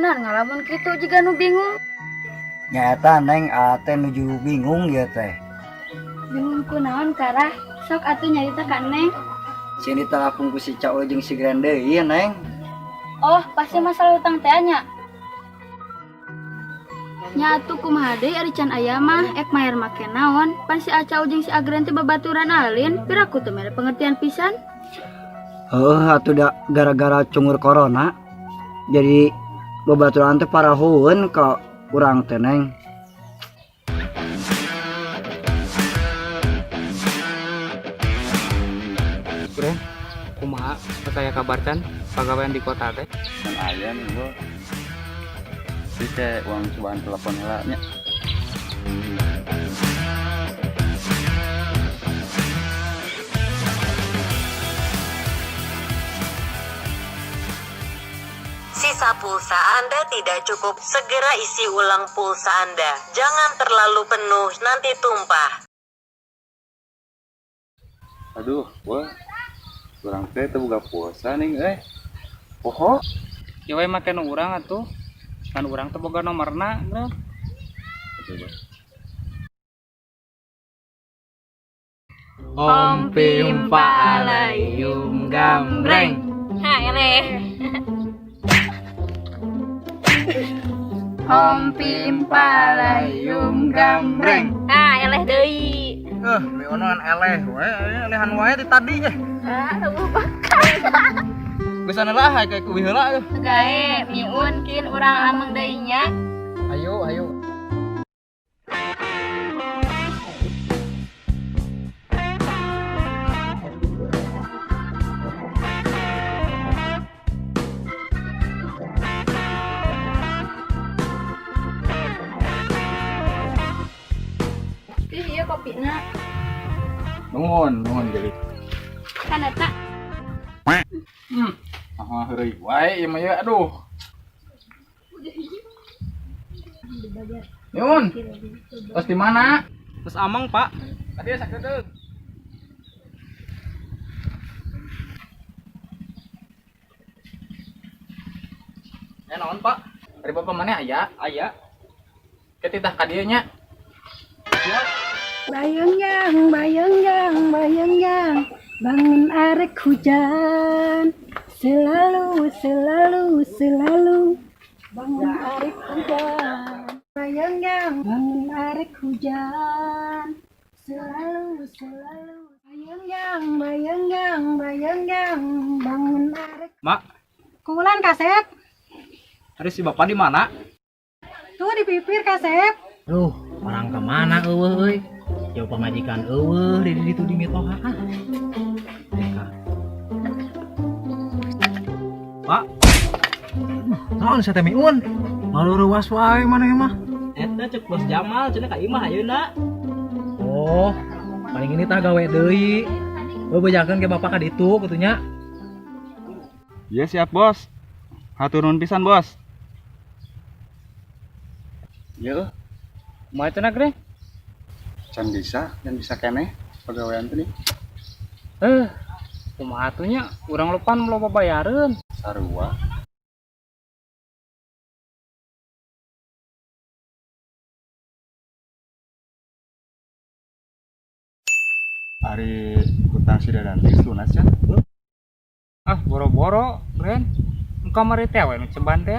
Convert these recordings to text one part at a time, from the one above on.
bener ngalamun kitu juga nu bingung. Nyata neng ate nuju bingung ya teh. Bingung kunaon Karah? Sok atuh nyarita ka Neng. Sini talapung ku si Cak jeung si Grande ieu neng. Oh, pasti masalah utang teh nya. Nya atuh kumaha deui ari can aya mah ek maer make naon? Pan si Acau jeung si Agren teh babaturan alin, piraku teh mere pengertian pisan. Atuh da gara-gara cungur corona. Jadi babaturan teh parahueun ka urang teh neng. Bro, kumaha saya kabarkan pegawaian di kota teh? Kan aya nih gua. Bisa uang cobaan telepon heula nya. Sisa pulsa Anda tidak cukup, segera isi ulang pulsa Anda. Jangan terlalu penuh, nanti tumpah. Aduh, gua kurang teh buka puasa nih poho. Ya we make nu urang atuh. Kan urang teh boga nomerna, bro. Om Pim Paalayum Gambreng. Ha eleh. Om Pim Palayum Gambreng. Ha eleh deui. Mi onon eleh we, elehan wae di tadi Ah, teu bakal. Bisa nelahay kayak kuwi heula euy. Gae miun kin urang ameng deui nya. Ayo, ayo. Ih, ieu kopina. Nuhun jadi. Kan eta. Heureuy wae ieu mah ya aduh. Yun. Tos di mana? Terus amang, Pak. Tadi sakedeug. Ya naon, Pak? Ari bapak mana aya? Aya. Ketitah ka dieu nya. Bayang-yang, bayang-yang, bayang-yang, bangun arek hujan. Selalu, selalu, selalu bangun arek hujan. Bayang-yang, bangun arek hujan. Selalu, selalu. Bayang-yang, bayang-yang, bayang-yang, bangun arek. Mak, Kulan Kasep, hari si bapak di mana? tuh di pipir Kasep. Orang kemana eueuh euy? Jauh pamajikan eueuh di ditu di mitoha ah. Pak, Naon saya teh miun? Malu ruas wae maneh mah. eta cek Bos Jamal cenah ka imah ayeuna. Oh, paling ini tah gawe deui. Bebejakeun ke bapak ka ditu kitu nya. Iya siap, Bos. Hatur nuhun pisan, Bos. Iya, Kumaha cenah, Gre? can bisa keneh pegawaian teh nih. Kumaha atuh nya? Urang lupan loba bayareun. Sarua. Ari hutang si Dadanti lunas can? Ah, boro-boro, Ren. Kamari teh we nu ceban teh.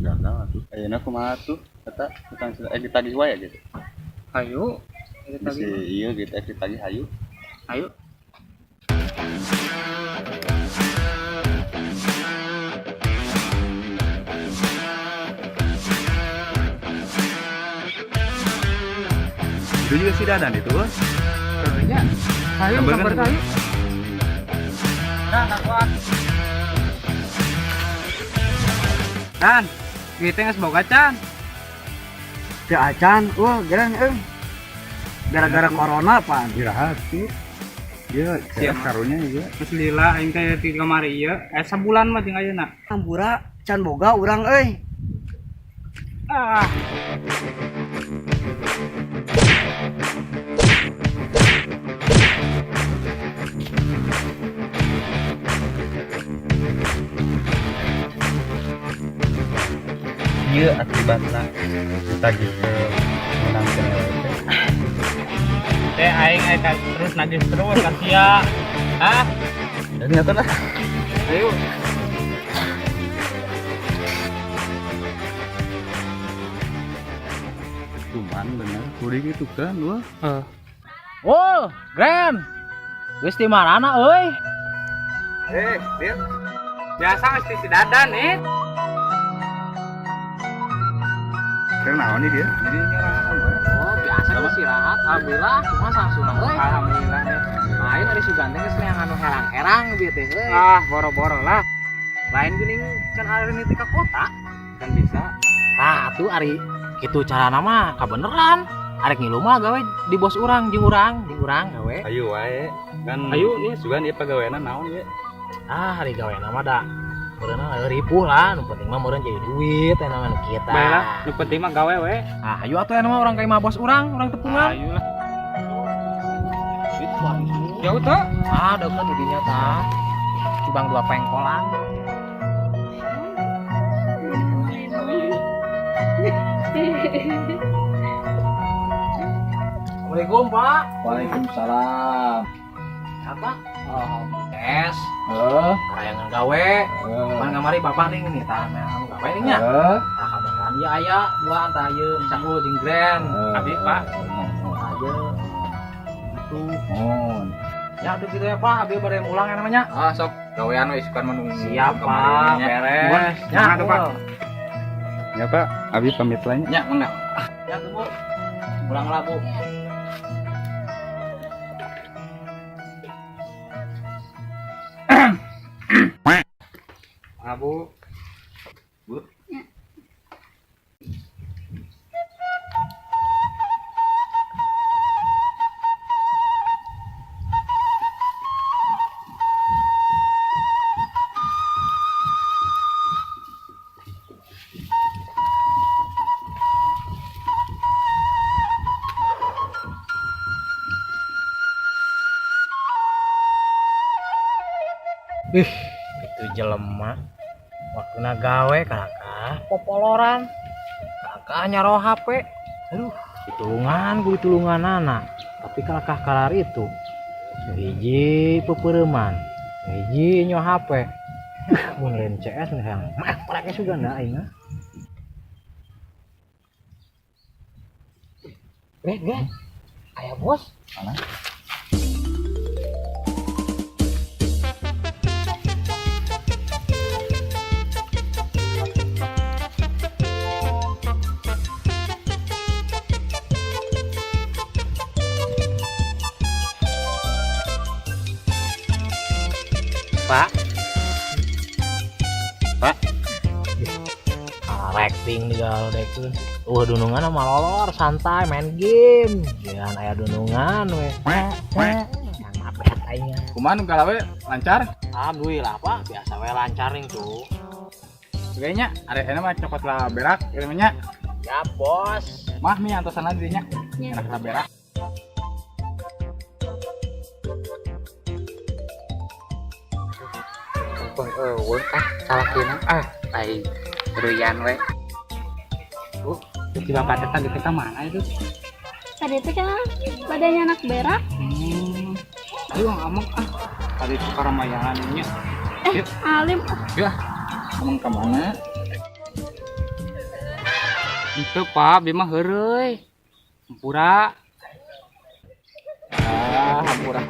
Gagal atuh. Ayeuna kumaha tuh? Eta hutang si ditagih wae gitu. Hayu. Si ieu gitu ditagih hayu. Ayo. Itu juga si Dadan itu, Bos. Nya. Hayu Gambar gambar kan? hayu. Nah, kuat. Dan, kita geus boga can. Teu acan, gerang gara-gara corona pan. Irahat tuh. Dia Siap. karunya juga. Terus lila aing teh di kamari ieu, sabulan mah jeung ayeuna. Hampura can boga urang euy. Ah. ieu akibatna ditagih ke menang cewek teh aing terus nagih terus ka sia ah dan nyata lah ayo cuman bener kuring itu kan wah Oh, Grand. Geus ti marana euy? Dir biasa mesti si dadan nih kira naon nih dia jadi nyerangan Oh, biasa geus istirahat. Alhamdulillah, cuma sangsuna euy. alhamdulillah nih Lain ari Sugante geus neangan anu herang-herang bieu teh euy. ah boro-boro lah Lain geuning can ari niti ka kota. kan bisa Nah, tuh ari kitu carana mah kabeneran. Arek ngilu mah gawe di bos urang jeung urang gawe. ayo wae kan Ayo, nih. sugan ieu pagaweana naon ye Ah, hari gawe nama da. Berenang ripuh lah, nu penting mah meureun jadi duit enak anu kita. baiklah nu penting mah gawe we Ah, ayo atuh anu mah orang kayak mah bos urang tepungan. ayo lah jauh tuh Ah, deket didinya tah. Cibang 2 pengkolan. Assalamualaikum, Pak. Waalaikumsalam. Apa? Es. Kayangan gawe. Pan kamari bapak ning nih tah anu gawe ning nya. Tah kabaran ieu aya dua tah ieu Canggu jeung Grand. abi pak Aja. Itu. Ya udah gitu ya Pak, abi bade mulang ya namanya. Ah sok gawean we sukan menung. Siap Pak, beres. Mana tuh, Pak? ya pak abi pamit lain Nya mangga. Ya tuh Bu. Pulang lah Bu. abu Itu jelema waktuna gawe kakak popoloran kakak nyaro HP aduh ditulungan anak tapi kakak kalar itu hiji pepereman hiji nyo HP mun lain CS yang mah parake sudah ndak aing mah aya bos mana pak acting digal dekeun dunungan mah lolor santai main game jangan aya dunungan we yang mapet aing Kumaha nu galawe lancar? alhamdulillah Pak biasa we lancar ning tuh Kayaknya arek enak mah cokot lah berak ilmunya. ya bos Mah mi antosan dirinya. Enak lah berak. salah kena tai beruyan we jadi bapak tetang di kita mana itu Tadi itu kan badannya anak berak. ayo ngamuk tadi itu karamayangannya Alim. Emang kemana? itu pak bima heureuy hampura Hampura.